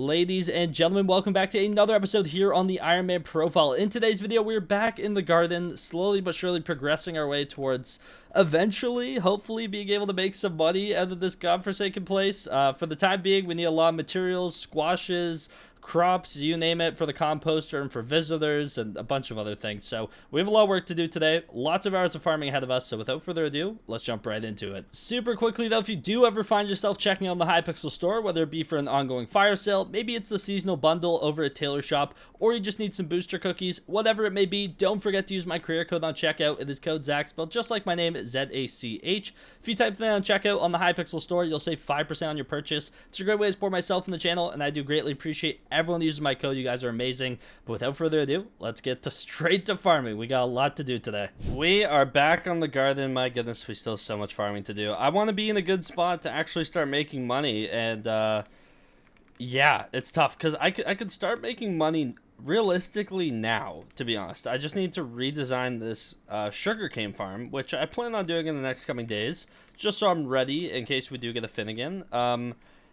Ladies and gentlemen, welcome back to another episode here on the Iron Man profile. In today's video, we're back in the garden, slowly but surely progressing our way towards eventually, hopefully, being able to make some money out of this godforsaken place. For the time being, we need a lot of materials, squashes, crops, you name it, for the composter and for visitors and a bunch of other things. So we have a lot of work to do today, lots of hours of farming ahead of us. So without further ado, let's jump right into it. Super quickly though, if you do ever find yourself checking out the Hypixel store, whether it be for an ongoing fire sale, maybe it's the seasonal bundle over at Taylor Shop, or you just need some booster cookies, whatever it may be, don't forget to use my career code on checkout. It is code Zach, spelled just like my name, ZACH. If you type that on checkout on the Hypixel store, you'll save 5% on your purchase. It's a great way to support myself and the channel, and I do greatly appreciate everyone uses my code. You guys are amazing. But without further ado, let's get straight to farming. We got a lot to do today. We are back on the garden. My goodness, we still have so much farming to do. I want to be in a good spot to actually start making money, and yeah, it's tough because I could start making money realistically now, to be honest. I just need to redesign this sugarcane farm, which I plan on doing in the next coming days, just so I'm ready in case we do get a Finnegan.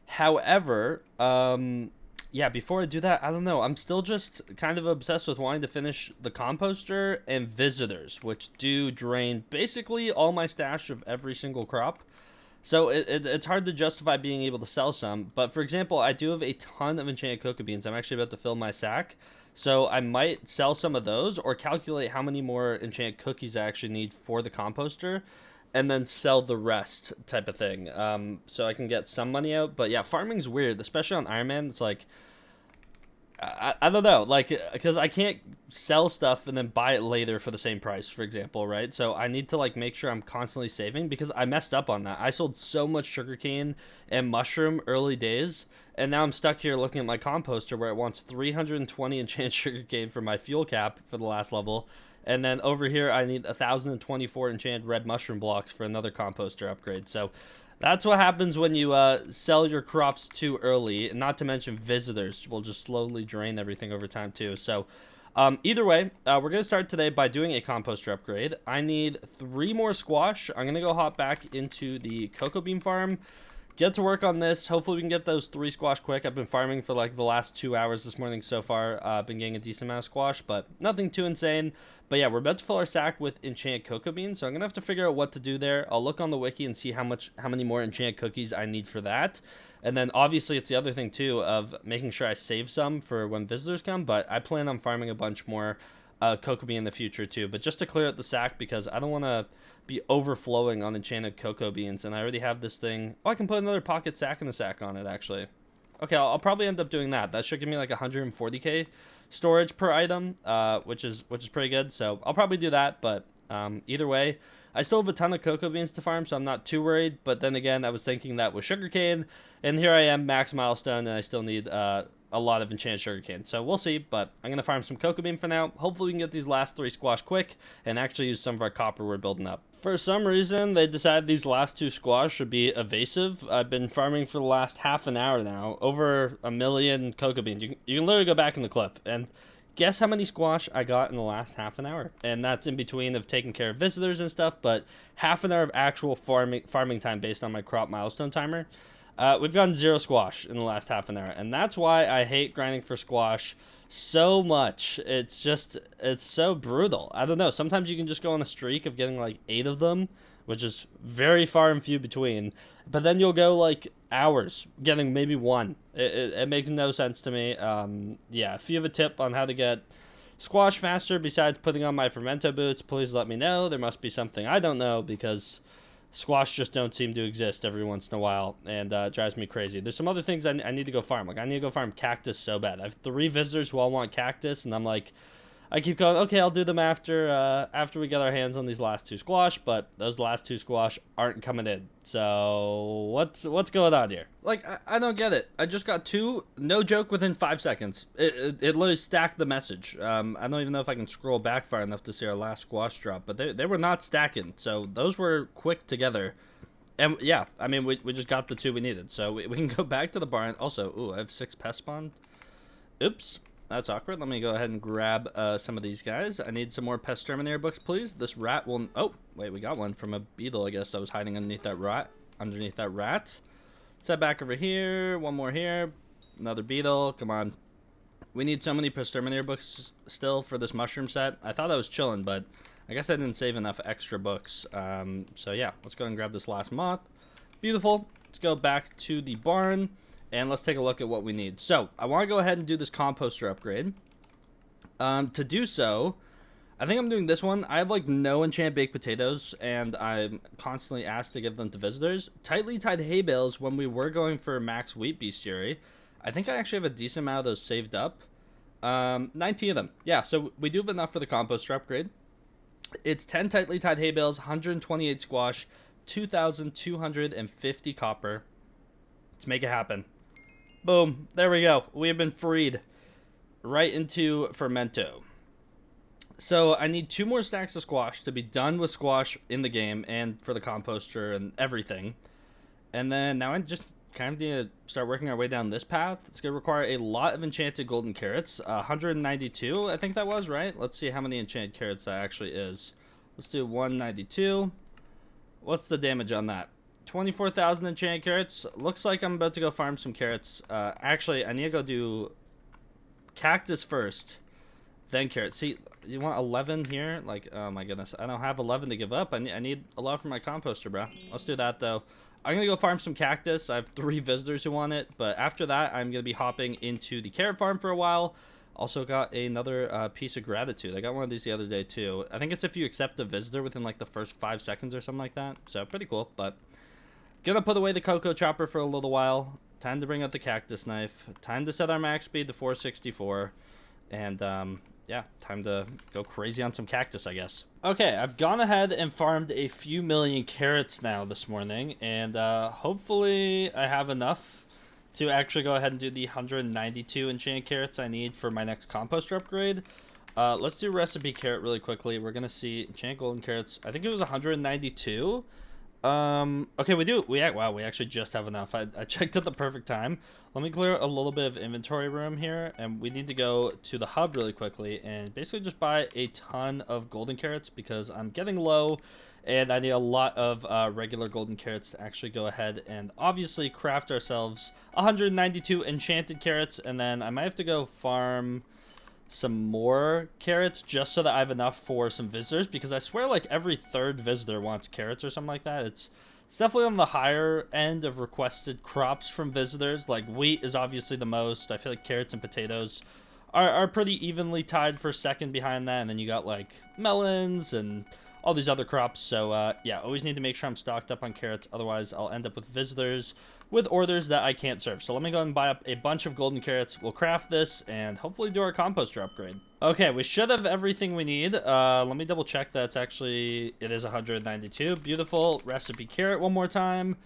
However, yeah, before I do that, I don't know. I'm still just kind of obsessed with wanting to finish the composter and visitors, which do drain basically all my stash of every single crop. So it's hard to justify being able to sell some. But for example, I do have a ton of enchanted cocoa beans. I'm actually about to fill my sack. So I might sell some of those or calculate how many more enchanted cookies I actually need for the composter, and then sell the rest type of thing, so I can get some money out. But yeah, farming's weird, especially on Iron Man. It's like, I don't know, like, because I can't sell stuff and then buy it later for the same price, for example, right? So I need to, like, make sure I'm constantly saving, because I messed up on that. I sold so much sugarcane and mushroom early days, and now I'm stuck here looking at my composter where it wants 320 enchanted sugarcane for my fuel cap for the last level. And then over here, I need 1,024 enchanted red mushroom blocks for another composter upgrade. So that's what happens when you sell your crops too early. Not to mention visitors will just slowly drain everything over time too. So either way, we're going to start today by doing a composter upgrade. I need 3 more squash. I'm going to go hop back into the cocoa bean farm, get to work on this. Hopefully we can get those 3 squash quick. I've been farming for like the last 2 hours this morning so far. I've been getting a decent amount of squash, but nothing too insane. But yeah, we're about to fill our sack with enchanted cocoa beans, so I'm gonna have to figure out what to do there. I'll look on the wiki and see how many more enchanted cookies I need for that. And then obviously it's the other thing too of making sure I save some for when visitors come, but I plan on farming a bunch more cocoa bean in the future too. But just to clear out the sack, because I don't want to be overflowing on enchanted cocoa beans, and I already have this thing. Oh, I can put another pocket sack in the sack on it actually. Okay, I'll probably end up doing that. That should give me like 140k storage per item, which is pretty good. So I'll probably do that. But either way, I still have a ton of cocoa beans to farm, so I'm not too worried. But then again, I was thinking that with sugarcane, and here I am, max milestone, and I still need a lot of enchanted sugarcane. So we'll see. But I'm gonna farm some cocoa bean for now. Hopefully we can get these last 3 squash quick and actually use some of our copper we're building up. For some reason, they decided these last 2 squash should be evasive. I've been farming for the last half an hour now, over 1 million cocoa beans. You can literally go back in the clip and guess how many squash I got in the last half an hour. And that's in between of taking care of visitors and stuff, but half an hour of actual farming time based on my crop milestone timer. We've gotten 0 squash in the last half an hour, and that's why I hate grinding for squash so much. It's so brutal. I don't know, sometimes you can just go on a streak of getting like 8 of them, which is very far and few between, but then you'll go like hours getting maybe 1. It makes no sense to me. Yeah, if you have a tip on how to get squash faster besides putting on my fermento boots, please let me know. There must be something I don't know, because squash just don't seem to exist every once in a while, and it drives me crazy. There's some other things I need to go farm. Like, I need to go farm cactus so bad. I have 3 visitors who all want cactus, and I'm like, I keep going, okay, I'll do them after we get our hands on these last 2 squash, but those last 2 squash aren't coming in. So what's going on here? Like, I don't get it. I just got 2, no joke, within 5 seconds. It literally stacked the message. I don't even know if I can scroll back far enough to see our last squash drop, but they were not stacking. So those were quick together. And yeah, I mean, we just got the 2 we needed. So we can go back to the barn. Also, ooh, I have 6 pest spawn. Oops. That's awkward. Let me go ahead and grab some of these guys. I need some more pest exterminator books, please. This rat will... Oh, wait, we got one from a beetle, I guess, that was hiding underneath that rat. Let's head back over here. One more here. Another beetle. Come on. We need so many Posterminator books still for this mushroom set. I thought I was chilling, but I guess I didn't save enough extra books. So yeah, let's go and grab this last moth. Beautiful. Let's go back to the barn, and let's take a look at what we need. So I want to go ahead and do this composter upgrade. To do so, I think I'm doing this one. I have like no enchant baked potatoes, and I'm constantly asked to give them to visitors. Tightly tied hay bales when we were going for max wheat bestiary. I think I actually have a decent amount of those saved up. 19 of them. Yeah, so we do have enough for the composter upgrade. It's 10 tightly tied hay bales, 128 squash, 2,250 copper. Let's make it happen. Boom. There we go. We have been freed right into Fermento. So I need 2 more stacks of squash to be done with squash in the game and for the composter and everything. And then now I just kind of need to start working our way down this path. It's going to require a lot of enchanted golden carrots. 192, I think that was, right? Let's see how many enchanted carrots that actually is. Let's do 192. What's the damage on that? 24,000 enchanted carrots. Looks like I'm about to go farm some carrots. Actually, I need to go do cactus first, then carrots. See, you want 11 here? Like, oh my goodness. I don't have 11 to give up. I need a lot for my composter, bro. Let's do that, though. I'm going to go farm some cactus. I have 3 visitors who want it. But after that, I'm going to be hopping into the carrot farm for a while. Also got another piece of gratitude. I got one of these the other day, too. I think it's if you accept a visitor within, like, the first 5 seconds or something like that. So, pretty cool. But gonna put away the cocoa chopper for a little while. Time to bring out the cactus knife. Time to set our max speed to 464. And, yeah, time to go crazy on some cactus, I guess. Okay, I've gone ahead and farmed a few million carrots now this morning, and hopefully I have enough to actually go ahead and do the 192 enchant carrots I need for my next composter upgrade. Let's do recipe carrot really quickly. We're gonna see enchant golden carrots. I think it was 192. Okay, wow, we actually just have enough. I checked at the perfect time. Let me clear a little bit of inventory room here, and we need to go to the hub really quickly and basically just buy a ton of golden carrots because I'm getting low and I need a lot of regular golden carrots to actually go ahead and obviously craft ourselves 192 enchanted carrots, and then I might have to go farm some more carrots just so that I have enough for some visitors, because I swear like every 3rd visitor wants carrots or something like that. It's definitely on the higher end of requested crops from visitors. Like wheat is obviously the most. I feel like carrots and potatoes are pretty evenly tied for second behind that, and then you got like melons and all these other crops. So yeah, always need to make sure I'm stocked up on carrots, otherwise I'll end up with visitors with orders that I can't serve. So let me go and buy up a bunch of golden carrots. We'll craft this and hopefully do our composter upgrade. Okay, we should have everything we need. Let me double check that it is 192. Beautiful. Recipe carrot one more time.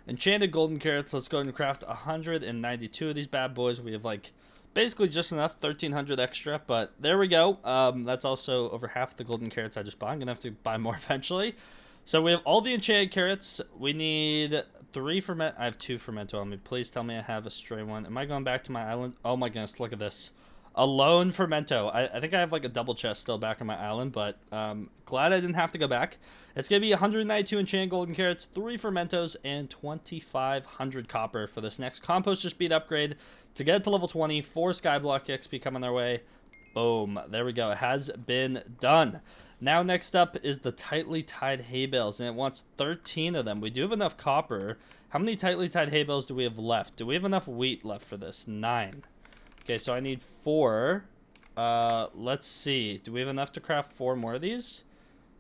Enchanted golden carrots. Let's go ahead and craft 192 of these bad boys. We have like basically just enough, 1,300 extra, but there we go. That's also over half the golden carrots I just bought. I'm gonna have to buy more eventually. So we have all the enchanted carrots. We need 3 ferment. I have 2 fermento on me. Please tell me I have a stray one. Am I going back to my island? Oh my goodness, look at this. A lone fermento. I think I have like a double chest still back on my island, but glad I didn't have to go back. It's going to be 192 enchanted golden carrots, 3 fermentos, and 2,500 copper for this next composter speed upgrade to get to level 20. 4 Skyblock XP coming their way. Boom. There we go. It has been done. Now next up is the tightly tied hay bales, and it wants 13 of them. We do have enough copper. How many tightly tied hay bales do we have left? Do we have enough wheat left for this? 9. Okay, so I need 4. Let's see. Do we have enough to craft 4 more of these?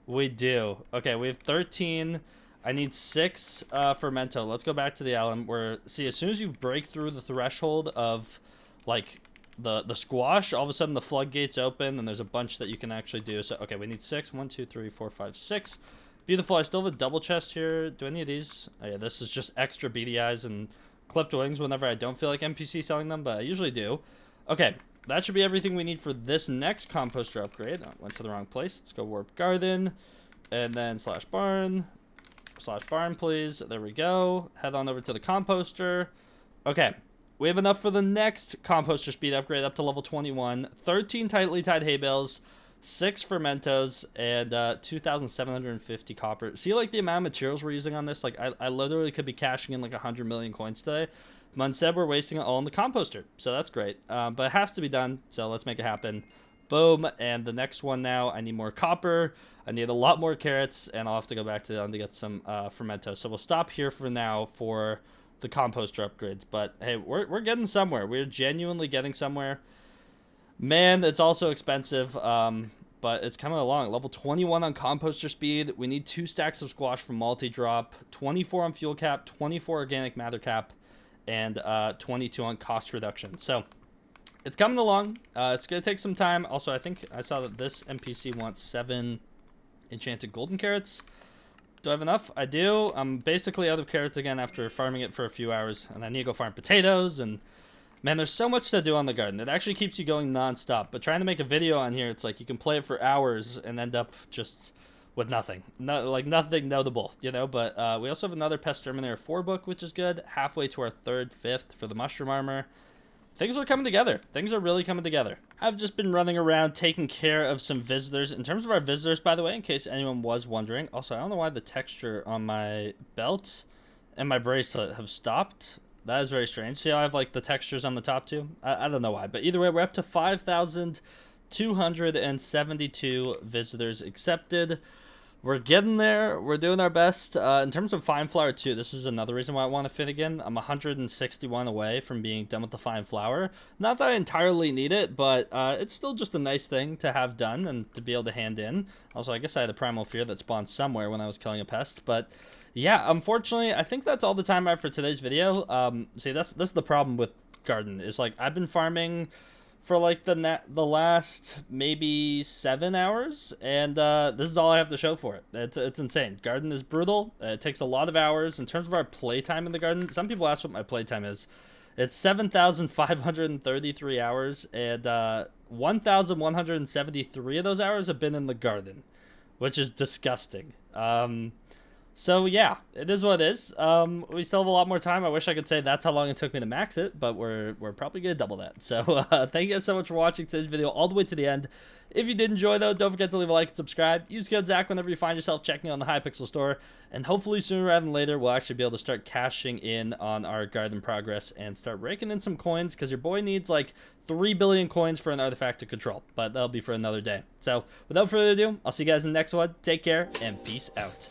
We do. Okay, we have 13. I need 6 fermento. Let's go back to the island where, see, as soon as you break through the threshold of, like, the squash, all of a sudden the floodgates open and there's a bunch that you can actually do. So okay, we need 6. 1 2 3 4 5 6. Beautiful. I still have a double chest here. Do any of these? Oh yeah, this is just extra beady eyes and clipped wings whenever I don't feel like NPC selling them, but I usually do. Okay, that should be everything we need for this next composter upgrade. I went to the wrong place. Let's go warp garden and then /barn please. There we go. Head on over to the composter. Okay, we have enough for the next composter speed upgrade up to level 21. 13 tightly tied hay bales, 6 fermentos, and 2,750 copper. See, like, the amount of materials we're using on this? Like, I literally could be cashing in, like, 100 million coins today. But instead, we're wasting it all in the composter. So that's great. But it has to be done. So let's make it happen. Boom. And the next one now, I need more copper. I need a lot more carrots. And I'll have to go back to them to get some fermento. So we'll stop here for now for the composter upgrades. But hey, we're getting somewhere. We're genuinely getting somewhere. Man, it's also expensive. But it's coming along. Level 21 on composter speed. We need 2 stacks of squash from multi-drop. 24 on fuel cap. 24 organic matter cap. And 22 on cost reduction. So it's coming along. It's going to take some time. Also, I think I saw that this NPC wants 7 enchanted golden carrots. Do I have enough? I do. I'm basically out of carrots again after farming it for a few hours. And I need to go farm potatoes. And man, there's so much to do on the garden. It actually keeps you going nonstop. But trying to make a video on here, it's like you can play it for hours and end up just with nothing. Nothing notable, you know? But we also have another Pest Terminator 4 book, which is good. Halfway to our 3rd, 5th for the mushroom armor. Things are coming together. Things are really coming together. I've just been running around taking care of some visitors. In terms of our visitors, by the way, in case anyone was wondering. Also, I don't know why the texture on my belt and my bracelet have stopped. That is very strange. See how I have like the textures on the top too? I don't know why. But either way, we're up to 5,272 visitors accepted. We're getting there. We're doing our best. In terms of fine flour too, this is another reason why I want to fit again. I'm 161 away from being done with the fine flour. Not that I entirely need it, but it's still just a nice thing to have done and to be able to hand in. Also, I guess I had a primal fear that spawned somewhere when I was killing a pest. But yeah, unfortunately, I think that's all the time I have for today's video. See, that's the problem with garden is like I've been farming for like the last maybe 7 hours, and this is all I have to show for it. It's insane. Garden is brutal. It takes a lot of hours. In terms of our playtime in the garden, some people ask what my playtime is. It's 7,533 hours, and 1,173 of those hours have been in the garden, which is disgusting. So yeah, it is what it is. We still have a lot more time. I wish I could say that's how long it took me to max it, but we're probably gonna double that. So thank you guys so much for watching today's video all the way to the end. If you did enjoy though, don't forget to leave a like and subscribe. Use code Zach whenever you find yourself checking on the Hypixel store, and hopefully sooner rather than later we'll actually be able to start cashing in on our garden progress and start raking in some coins, because your boy needs like 3 billion coins for an artifact to control, but that'll be for another day. So without further ado, I'll see you guys in the next one. Take care and peace out.